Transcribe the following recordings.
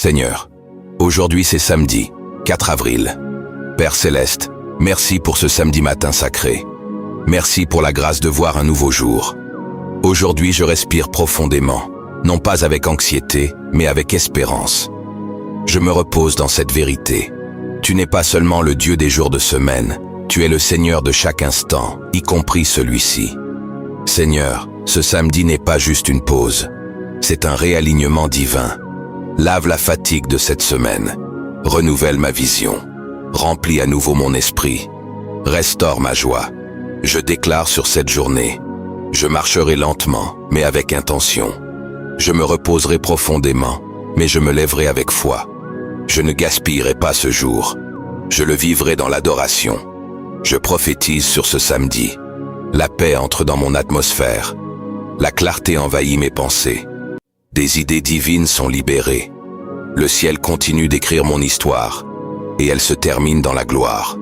Seigneur, aujourd'hui c'est samedi, 4 avril. Père Céleste, merci pour ce samedi matin sacré. Merci pour la grâce de voir un nouveau jour. Aujourd'hui je respire profondément, non pas avec anxiété, mais avec espérance. Je me repose dans cette vérité. Tu n'es pas seulement le Dieu des jours de semaine, tu es le Seigneur de chaque instant, y compris celui-ci. Seigneur, ce samedi n'est pas juste une pause, c'est un réalignement divin. Lave la fatigue de cette semaine, renouvelle ma vision, remplis à nouveau mon esprit, restaure ma joie. Je déclare sur cette journée, je marcherai lentement, mais avec intention. Je me reposerai profondément, mais je me lèverai avec foi. Je ne gaspillerai pas ce jour, je le vivrai dans l'adoration. Je prophétise sur ce samedi. La paix entre dans mon atmosphère. La clarté envahit mes pensées. Des idées divines sont libérées. Le ciel continue d'écrire mon histoire, et elle se termine dans la gloire.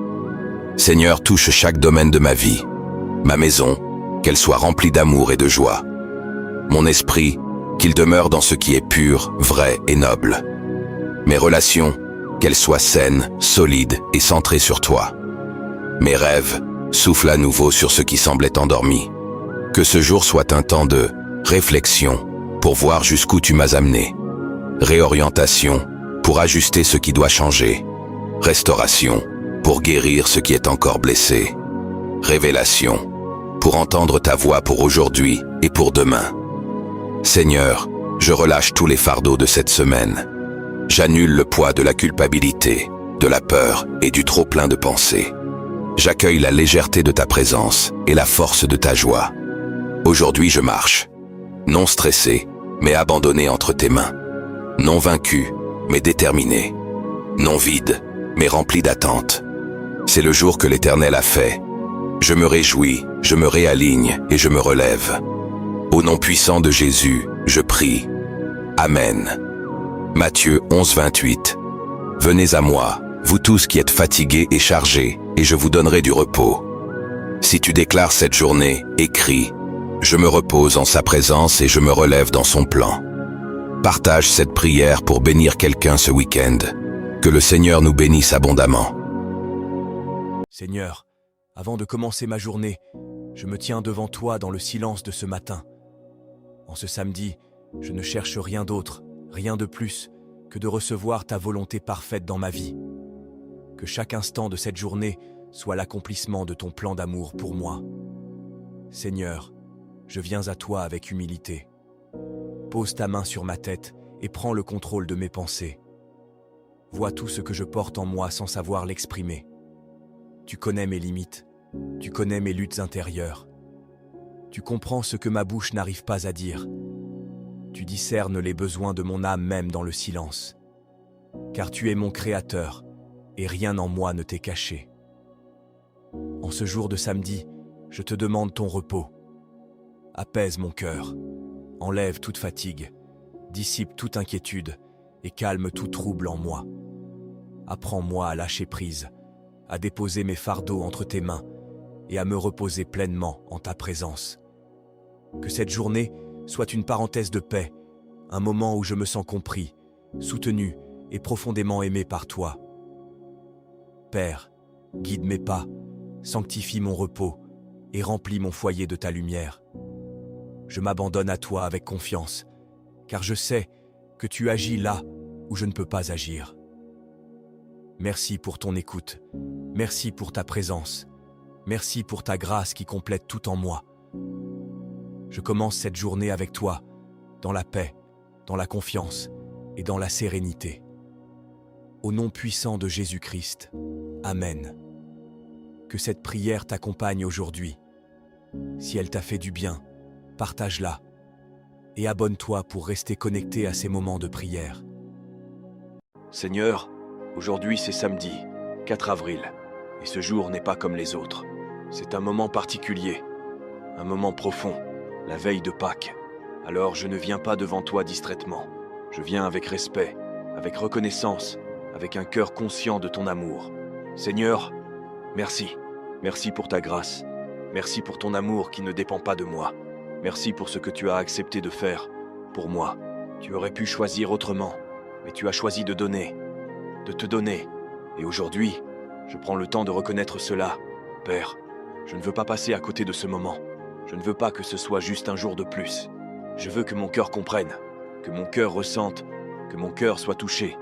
Seigneur, touche chaque domaine de ma vie. Ma maison, qu'elle soit remplie d'amour et de joie. Mon esprit, qu'il demeure dans ce qui est pur, vrai et noble. Mes relations, qu'elles soient saines, solides et centrées sur toi. Mes rêves, souffle à nouveau sur ce qui semblait endormi. Que ce jour soit un temps de réflexion pour voir jusqu'où tu m'as amené. Réorientation pour ajuster ce qui doit changer. Restauration pour guérir ce qui est encore blessé. Révélation pour entendre ta voix pour aujourd'hui et pour demain. Seigneur, je relâche tous les fardeaux de cette semaine. J'annule le poids de la culpabilité, de la peur et du trop-plein de pensées. J'accueille la légèreté de ta présence et la force de ta joie. Aujourd'hui je marche, non stressé, mais abandonné entre tes mains. Non vaincu, mais déterminé. Non vide, mais rempli d'attente. C'est le jour que l'Éternel a fait. Je me réjouis, je me réaligne et je me relève. Au nom puissant de Jésus, je prie. Amen. Matthieu 11, 28. Venez à moi, vous tous qui êtes fatigués et chargés, et je vous donnerai du repos. Si tu déclares cette journée, écris « Je me repose en sa présence et je me relève dans son plan ». Partage cette prière pour bénir quelqu'un ce week-end. Que le Seigneur nous bénisse abondamment. Seigneur, avant de commencer ma journée, je me tiens devant toi dans le silence de ce matin. En ce samedi, je ne cherche rien d'autre, rien de plus, que de recevoir ta volonté parfaite dans ma vie. Que chaque instant de cette journée soit l'accomplissement de ton plan d'amour pour moi. Seigneur, je viens à toi avec humilité. Pose ta main sur ma tête et prends le contrôle de mes pensées. Vois tout ce que je porte en moi sans savoir l'exprimer. Tu connais mes limites, tu connais mes luttes intérieures. Tu comprends ce que ma bouche n'arrive pas à dire. Tu discernes les besoins de mon âme même dans le silence. Car tu es mon Créateur, et rien en moi ne t'est caché. En ce jour de samedi, je te demande ton repos. Apaise mon cœur, enlève toute fatigue, dissipe toute inquiétude et calme tout trouble en moi. Apprends-moi à lâcher prise, à déposer mes fardeaux entre tes mains et à me reposer pleinement en ta présence. Que cette journée soit une parenthèse de paix, un moment où je me sens compris, soutenu et profondément aimé par toi. Père, guide mes pas, sanctifie mon repos et remplis mon foyer de ta lumière. Je m'abandonne à toi avec confiance, car je sais que tu agis là où je ne peux pas agir. Merci pour ton écoute, merci pour ta présence, merci pour ta grâce qui complète tout en moi. Je commence cette journée avec toi, dans la paix, dans la confiance et dans la sérénité. Au nom puissant de Jésus-Christ, Amen. Que cette prière t'accompagne aujourd'hui. Si elle t'a fait du bien, partage-la et abonne-toi pour rester connecté à ces moments de prière. Seigneur, aujourd'hui c'est samedi, 4 avril, et ce jour n'est pas comme les autres. C'est un moment particulier, un moment profond, la veille de Pâques. Alors je ne viens pas devant toi distraitement. Je viens avec respect, avec reconnaissance, avec un cœur conscient de ton amour. Seigneur, merci. Merci pour ta grâce. Merci pour ton amour qui ne dépend pas de moi. Merci pour ce que tu as accepté de faire pour moi. Tu aurais pu choisir autrement, mais tu as choisi de donner, de te donner. Et aujourd'hui, je prends le temps de reconnaître cela. Père, je ne veux pas passer à côté de ce moment. Je ne veux pas que ce soit juste un jour de plus. Je veux que mon cœur comprenne, que mon cœur ressente, que mon cœur soit touché.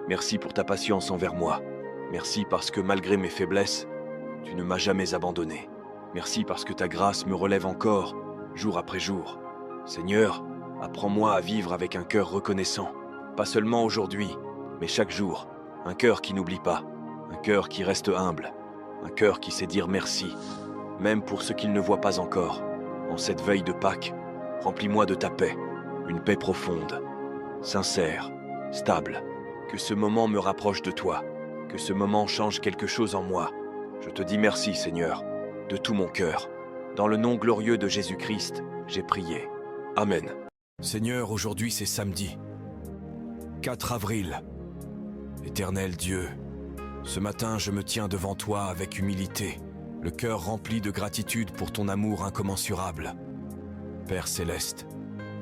Merci pour ta patience envers moi. Merci parce que malgré mes faiblesses, tu ne m'as jamais abandonné. Merci parce que ta grâce me relève encore, jour après jour. Seigneur, apprends-moi à vivre avec un cœur reconnaissant. Pas seulement aujourd'hui, mais chaque jour. Un cœur qui n'oublie pas. Un cœur qui reste humble. Un cœur qui sait dire merci, même pour ce qu'il ne voit pas encore. En cette veille de Pâques, remplis-moi de ta paix. Une paix profonde, sincère, stable. Que ce moment me rapproche de toi. Que ce moment change quelque chose en moi. Je te dis merci, Seigneur, de tout mon cœur. Dans le nom glorieux de Jésus-Christ, j'ai prié. Amen. Seigneur, aujourd'hui c'est samedi, 4 avril. Éternel Dieu, ce matin je me tiens devant toi avec humilité, le cœur rempli de gratitude pour ton amour incommensurable. Père Céleste,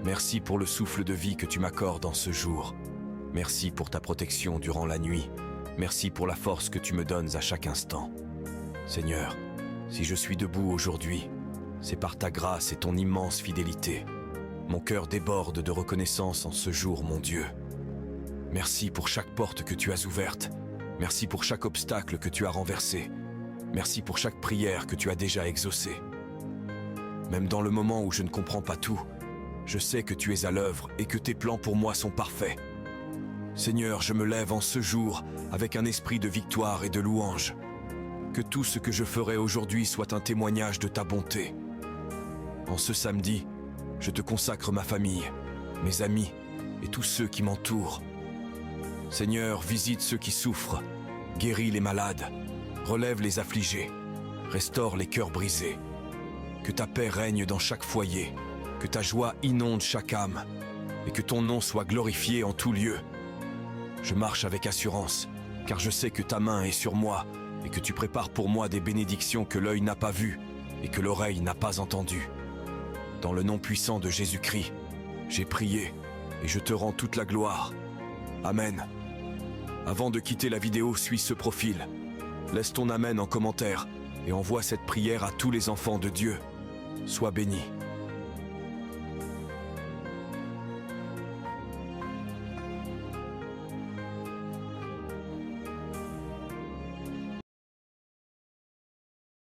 merci pour le souffle de vie que tu m'accordes en ce jour. Merci pour ta protection durant la nuit. Merci pour la force que tu me donnes à chaque instant. Seigneur, si je suis debout aujourd'hui, c'est par ta grâce et ton immense fidélité. Mon cœur déborde de reconnaissance en ce jour, mon Dieu. Merci pour chaque porte que tu as ouverte. Merci pour chaque obstacle que tu as renversé. Merci pour chaque prière que tu as déjà exaucée. Même dans le moment où je ne comprends pas tout, je sais que tu es à l'œuvre et que tes plans pour moi sont parfaits. Seigneur, je me lève en ce jour avec un esprit de victoire et de louange. Que tout ce que je ferai aujourd'hui soit un témoignage de ta bonté. En ce samedi, je te consacre ma famille, mes amis et tous ceux qui m'entourent. Seigneur, visite ceux qui souffrent, guéris les malades, relève les affligés, restaure les cœurs brisés. Que ta paix règne dans chaque foyer, que ta joie inonde chaque âme, et que ton nom soit glorifié en tout lieu. Je marche avec assurance, car je sais que ta main est sur moi, et que tu prépares pour moi des bénédictions que l'œil n'a pas vues, et que l'oreille n'a pas entendues. Dans le nom puissant de Jésus-Christ, j'ai prié, et je te rends toute la gloire. Amen. Avant de quitter la vidéo, suis ce profil. Laisse ton Amen en commentaire, et envoie cette prière à tous les enfants de Dieu. Sois béni.